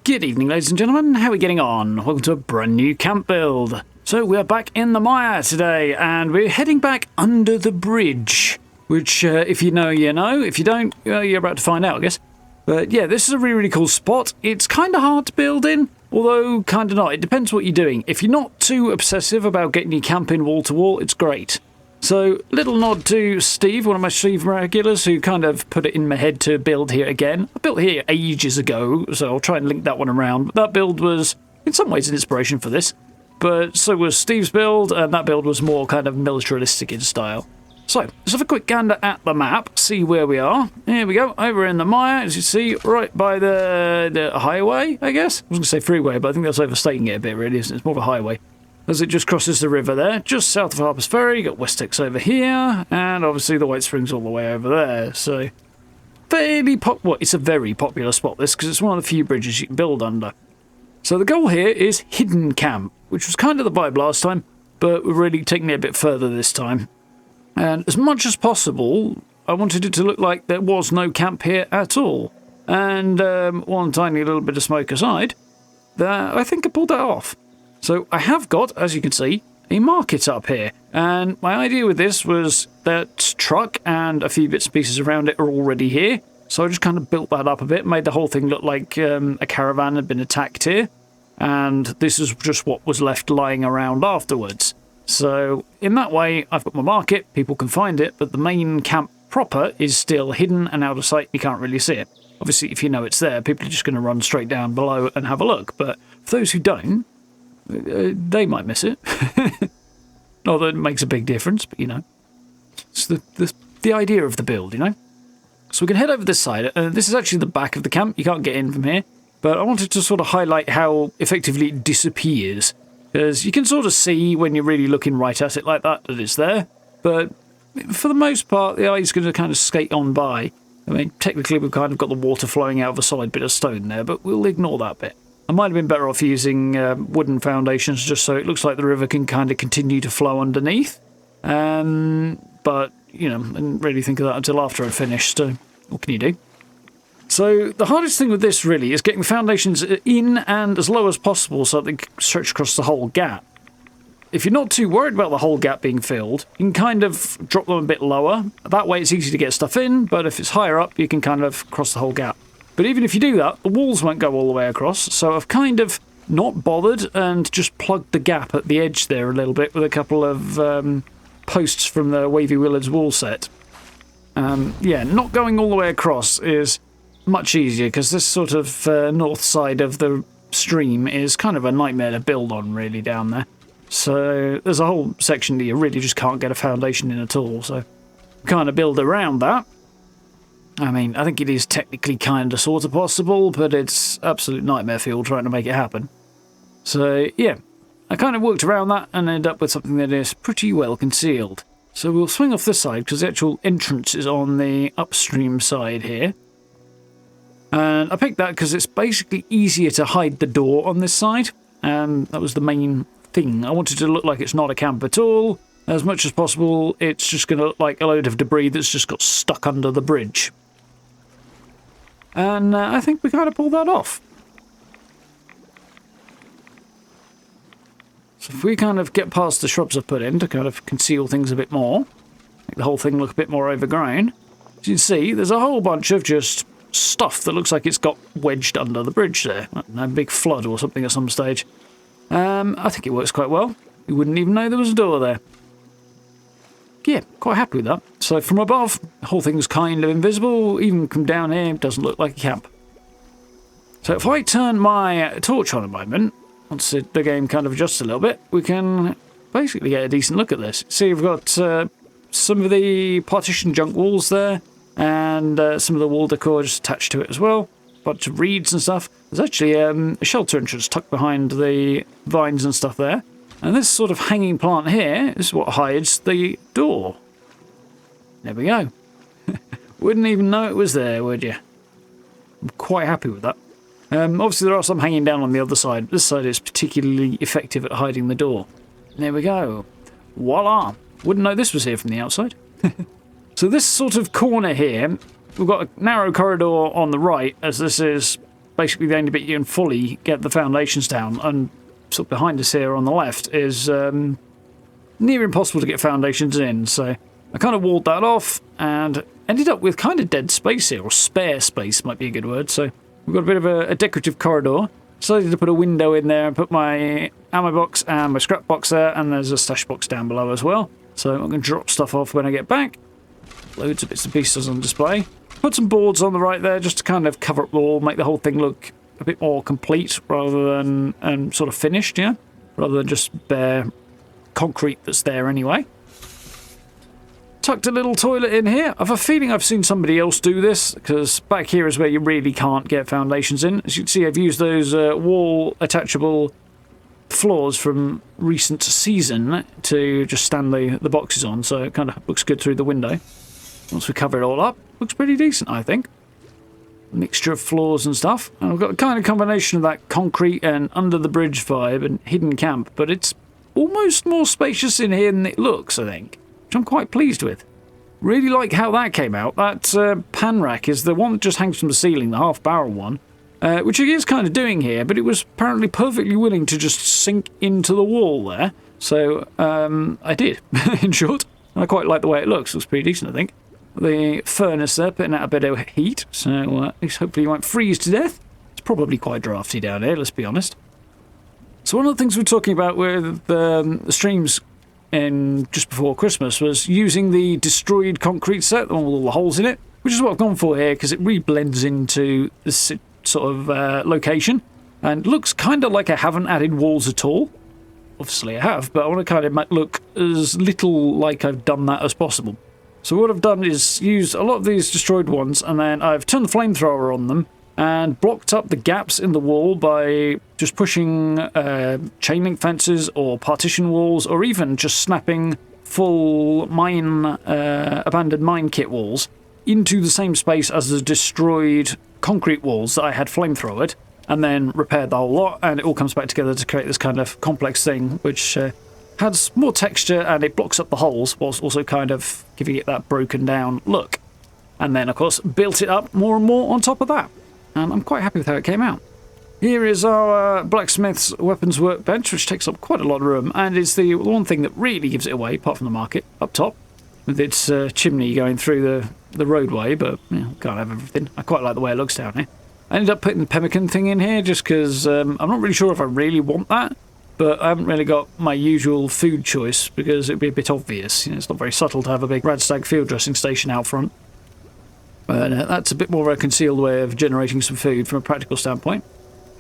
Good evening, ladies and gentlemen. How are we getting on? Welcome to a brand new camp build. So we're back in the mire today, and we're heading back under the bridge. Which, if you know, you know. If you don't, you're about to find out, I guess. But yeah, this is a really, really cool spot. It's kind of hard to build in, although kind of not. It depends what you're doing. If you're not too obsessive about getting your camp in wall to wall, it's great. So, little nod to Steve, one of my Steve regulars, who kind of put it in my head to build here again. I built here ages ago, so I'll try and link that one around. But that build was, in some ways, an inspiration for this. But so was Steve's build, and that build was more kind of militaristic in style. So, let's have a quick gander at the map, see where we are. Here we go, over in the mire, as you see, right by the highway, I guess? I was going to say freeway, but I think that's overstating it a bit, really, isn't it? It's more of a highway. As it just crosses the river there, just south of Harper's Ferry. Got Westex over here, and obviously the White Springs all the way over there. So, well, it's a very popular spot, this, because it's one of the few bridges you can build under. So the goal here is hidden camp, which was kind of the vibe last time, but we're really taking it a bit further this time. And as much as possible, I wanted it to look like there was no camp here at all. And one tiny little bit of smoke aside, I think I pulled that off. So I have got, as you can see, a market up here. And my idea with this was that truck and a few bits and pieces around it are already here. So I just kind of built that up a bit, made the whole thing look like a caravan had been attacked here. And this is just what was left lying around afterwards. So in that way, I've got my market, people can find it, but the main camp proper is still hidden and out of sight. You can't really see it. Obviously, if you know it's there, people are just going to run straight down below and have a look. But for those who don't, they might miss it. Not that it makes a big difference, but you know. It's the idea of the build, you know. So we can head over this side. This is actually the back of the camp. You can't get in from here. But I wanted to sort of highlight how effectively it disappears. Because you can sort of see when you're really looking right at it like that it's there. But for the most part, the eye's going to kind of skate on by. I mean, technically we've kind of got the water flowing out of a solid bit of stone there, but we'll ignore that bit. I might have been better off using wooden foundations just so it looks like the river can kind of continue to flow underneath. But, you know, I didn't really think of that until after I'd finished, so what can you do? So the hardest thing with this really is getting the foundations in and as low as possible so they can stretch across the whole gap. If you're not too worried about the whole gap being filled, you can kind of drop them a bit lower. That way it's easy to get stuff in, but if it's higher up, you can kind of cross the whole gap. But even if you do that, the walls won't go all the way across, so I've kind of not bothered and just plugged the gap at the edge there a little bit with a couple of posts from the Wavy Willards wall set. Yeah, not going all the way across is much easier because this sort of north side of the stream is kind of a nightmare to build on really down there. So there's a whole section that you really just can't get a foundation in at all, so kind of build around that. I mean, I think it is technically kind of sort of possible, but it's absolute nightmare fuel trying to make it happen. So, yeah, I kind of worked around that and ended up with something that is pretty well concealed. So we'll swing off this side because the actual entrance is on the upstream side here. And I picked that because it's basically easier to hide the door on this side. That was the main thing. I wanted it to look like it's not a camp at all. As much as possible, it's just going to look like a load of debris that's just got stuck under the bridge. And I think we kind of pulled that off. So if we kind of get past the shrubs I've put in to kind of conceal things a bit more, make the whole thing look a bit more overgrown, as you can see, there's a whole bunch of just stuff that looks like it's got wedged under the bridge there. A big flood or something at some stage. I think it works quite well. You wouldn't even know there was a door there. Yeah, quite happy with that. So from above, the whole thing's kind of invisible. Even from down here, it doesn't look like a camp. So if I turn my torch on a moment, once the game kind of adjusts a little bit, we can basically get a decent look at this. See, we've got some of the partition junk walls there, and some of the wall decor just attached to it as well. A bunch of reeds and stuff. There's actually a shelter entrance tucked behind the vines and stuff there. And this sort of hanging plant here is what hides the door. There we go. Wouldn't even know it was there, would you? I'm quite happy with that. Obviously there are some hanging down on the other side. This side is particularly effective at hiding the door. There we go. Voila. Wouldn't know this was here from the outside. So this sort of corner here, we've got a narrow corridor on the right, as this is basically the only bit you can fully get the foundations down, and sort of behind us here on the left is near impossible to get foundations in, so I kind of walled that off and ended up with kind of dead space here, or spare space might be a good word. So we've got a bit of a decorative corridor. Decided to put a window in there and put my ammo box and my scrap box there, and there's a stash box down below as well. So I'm going to drop stuff off when I get back. Loads of bits and pieces on display. Put some boards on the right there just to kind of cover up the wall, make the whole thing look a bit more complete rather than sort of finished, yeah? Rather than just bare concrete that's there anyway. Tucked a little toilet in here. I have a feeling I've seen somebody else do this, because back here is where you really can't get foundations in. As you can see, I've used those wall attachable floors from recent season to just stand the boxes on, so it kind of looks good through the window. Once we cover it all up, looks pretty decent, I think. Mixture of floors and stuff. And I've got a kind of combination of that concrete and under the bridge vibe and hidden camp, but it's almost more spacious in here than it looks, I think, which I'm quite pleased with. Really like how that came out. That pan rack is the one that just hangs from the ceiling, the half-barrel one, which it is kind of doing here, but it was apparently perfectly willing to just sink into the wall there. So I did, in short. I quite like the way it looks. Looks pretty decent, I think. The furnace there, putting out a bit of heat, so at least hopefully you won't freeze to death. It's probably quite drafty down here, let's be honest. So one of the things we were talking about with the streams just before Christmas was using the destroyed concrete set, the one with all the holes in it, which is what I've gone for here, because it really blends into this sort of location, and looks kind of like I haven't added walls at all. Obviously I have, but I want to kind of look as little like I've done that as possible. So what I've done is used a lot of these destroyed ones, and then I've turned the flamethrower on them and blocked up the gaps in the wall by just pushing chain link fences or partition walls, or even just snapping full abandoned mine kit walls into the same space as the destroyed concrete walls that I had flamethrowered, and then repaired the whole lot, and it all comes back together to create this kind of complex thing, which has more texture, and it blocks up the holes whilst also kind of giving it that broken down look. And then, of course, built it up more and more on top of that. And I'm quite happy with how it came out. Here is our blacksmith's weapons workbench, which takes up quite a lot of room, and is the one thing that really gives it away, apart from the market, up top, with its chimney going through the roadway, but can't have everything. I quite like the way it looks down here. I ended up putting the pemmican thing in here just because I'm not really sure if I really want that, but I haven't really got my usual food choice because it'd be a bit obvious. It's not very subtle to have a big Radstag field dressing station out front. But that's a bit more of a concealed way of generating some food from a practical standpoint.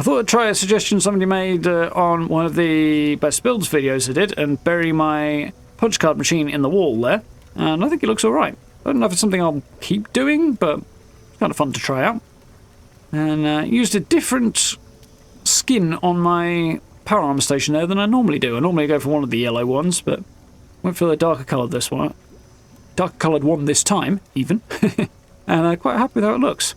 I thought I'd try a suggestion somebody made on one of the best builds videos I did and bury my punch card machine in the wall there, and I think it looks alright. I don't know if it's something I'll keep doing, but it's kind of fun to try out. And used a different skin on my power armor station there than I normally do. I normally go for one of the yellow ones, but went for the darker coloured one this time, even. And I'm quite happy with how it looks.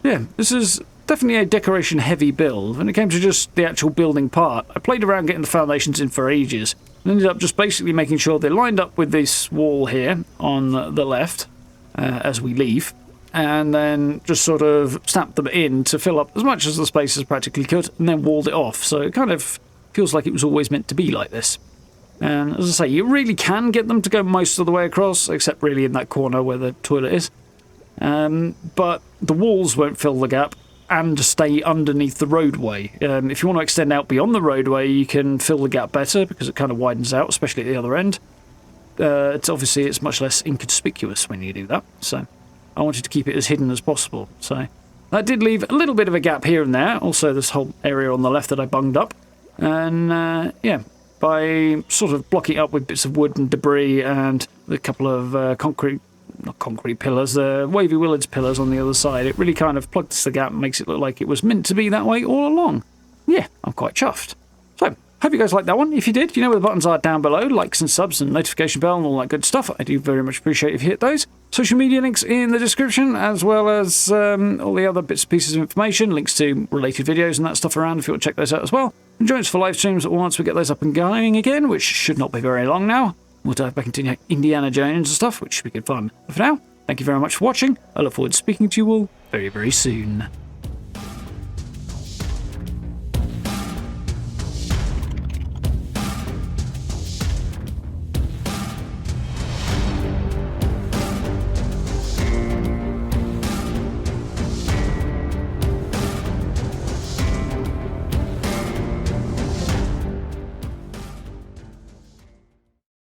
Yeah, this is definitely a decoration heavy build. When it came to just the actual building part, I played around getting the foundations in for ages, and ended up just basically making sure they lined up with this wall here on the left as we leave, and then just sort of snapped them in to fill up as much as the space as practically could, and then walled it off. So it kind of feels like it was always meant to be like this. And as I say, you really can get them to go most of the way across, except really in that corner where the toilet is. But the walls won't fill the gap and stay underneath the roadway. If you want to extend out beyond the roadway, you can fill the gap better because it kind of widens out, especially at the other end. It's much less inconspicuous when you do that, so I wanted to keep it as hidden as possible. So that did leave a little bit of a gap here and there. Also, this whole area on the left that I bunged up, and yeah, by sort of blocking it up with bits of wood and debris and a couple of not concrete pillars, the wavy willards pillars on the other side, it really kind of plugs the gap and makes it look like it was meant to be that way all along. Yeah, I'm quite chuffed. So, hope you guys liked that one. If you did, you know where the buttons are down below, likes and subs and notification bell and all that good stuff. I do very much appreciate if you hit those. Social media links in the description, as well as all the other bits and pieces of information, links to related videos and that stuff around if you want to check those out as well. And join us for live streams once we get those up and going again, which should not be very long now. We'll dive back into Indiana Jones and stuff, which should be good fun. But for now, thank you very much for watching. I look forward to speaking to you all very, very soon.